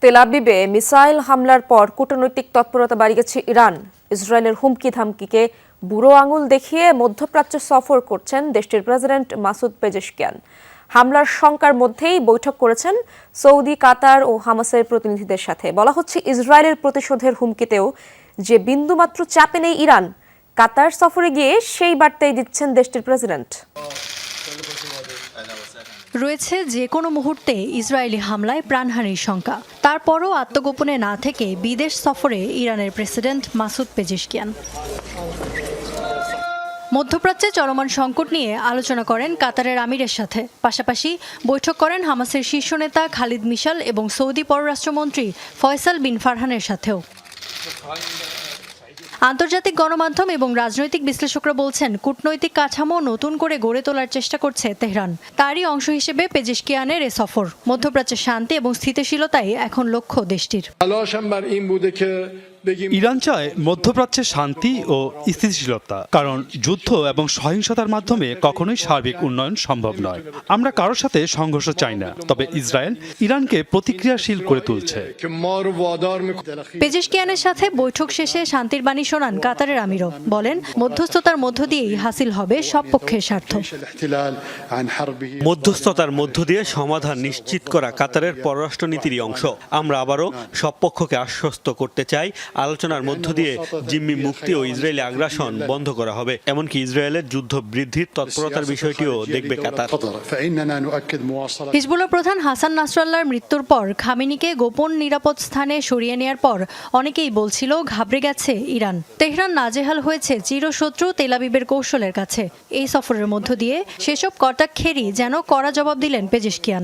তেল আবিবে মিসাইল হামলার পর কূটনৈতিক তৎপরতা বাড়িয়েছে ইরান। ইসরায়েলের হুমকি ধামকিকে বুড়ো আঙুল দেখিয়ে মধ্যপ্রাচ্য সফর করছেন দেশটির প্রেসিডেন্ট মাসুদ পেজেশকিয়ান। হামলার শঙ্কার মধ্যেই বৈঠক করেছেন সৌদি, কাতার ও হামাসের প্রতিনিধিদের সাথে। বলা হচ্ছে, ইসরায়েলের প্রতিশোধের হুমকিতেও যে বিন্দুমাত্র চাপে নেই ইরান। কাতার সফরে গিয়ে সেই বার্তাই দিচ্ছেন দেশটির প্রেসিডেন্ট। রয়েছে যে কোনো মুহূর্তে ইসরায়েলি হামলায় প্রাণহানির শঙ্কা। তারপরও আত্মগোপনে না থেকে বিদেশ সফরে ইরানের প্রেসিডেন্ট মাসুদ পেজেশকিয়ান। মধ্যপ্রাচ্যে চলমান সংকট নিয়ে আলোচনা করেন কাতারের আমিরের সাথে। পাশাপাশি বৈঠক করেন হামাসের শীর্ষ নেতা খালিদ মিশাল এবং সৌদি পররাষ্ট্রমন্ত্রী ফয়সাল বিন ফারহানের সাথেও। আন্তর্জাতিক গণমাধ্যম এবং রাজনৈতিক বিশ্লেষকরা বলছেন, কূটনৈতিক কাঠামো নতুন করে গড়ে তোলার চেষ্টা করছে তেহরান। তারই অংশ হিসেবে পেজেশকিয়ানের এ সফর। মধ্যপ্রাচ্যের শান্তি এবং স্থিতিশীলতাই এখন লক্ষ্য দেশটির। ইরান চায় মধ্যপ্রাচ্যের শান্তি ও স্থিতিশীলতা, কারণ যুদ্ধ এবং সহিংসতার মাধ্যমে কখনোই সার্বিক উন্নয়ন সম্ভব নয়। আমরা কারোর সাথে সংঘর্ষ চাই না, তবে ইসরায়েল ইরানকে প্রতিক্রিয়াশীল করে তুলছে। পেজেশকিয়ানের সাথে বৈঠক শেষে শান্তির বাণী শোনান কাতারের আমিরও। বলেন, মধ্যস্থতার মধ্য দিয়েই হাসিল হবে সব পক্ষের স্বার্থ। মধ্যস্থতার মধ্য দিয়ে সমাধান নিশ্চিত করা কাতারের পররাষ্ট্রনীতিরই অংশ। আমরা আবারও সব পক্ষকে আশ্বস্ত করতে চাই, আলোচনার মধ্য দিয়ে জিম্মি মুক্তি ও ইসরায়েলি আগ্রাসন বন্ধ করা হবে। এমনকি ইসরায়েলের যুদ্ধ বৃদ্ধির তৎপরতার বিষয়টিও দেখবে কাতার। হিজবুল্লাহ প্রধান হাসান নাসরাল্লাহর মৃত্যুর পর খামেনিকে গোপন নিরাপদ স্থানে সরিয়ে নেয়ার পর অনেকেই বলছিল ঘাবড়ে গেছে ইরান। তেহরান নাজেহাল হয়েছে চিরশত্রু তেল আবিবের কৌশলের কাছে। এই সফরের মধ্য দিয়ে সেসব কটাক্ষেরই যেন কড়া জবাব দিলেন পেজেশকিয়ান।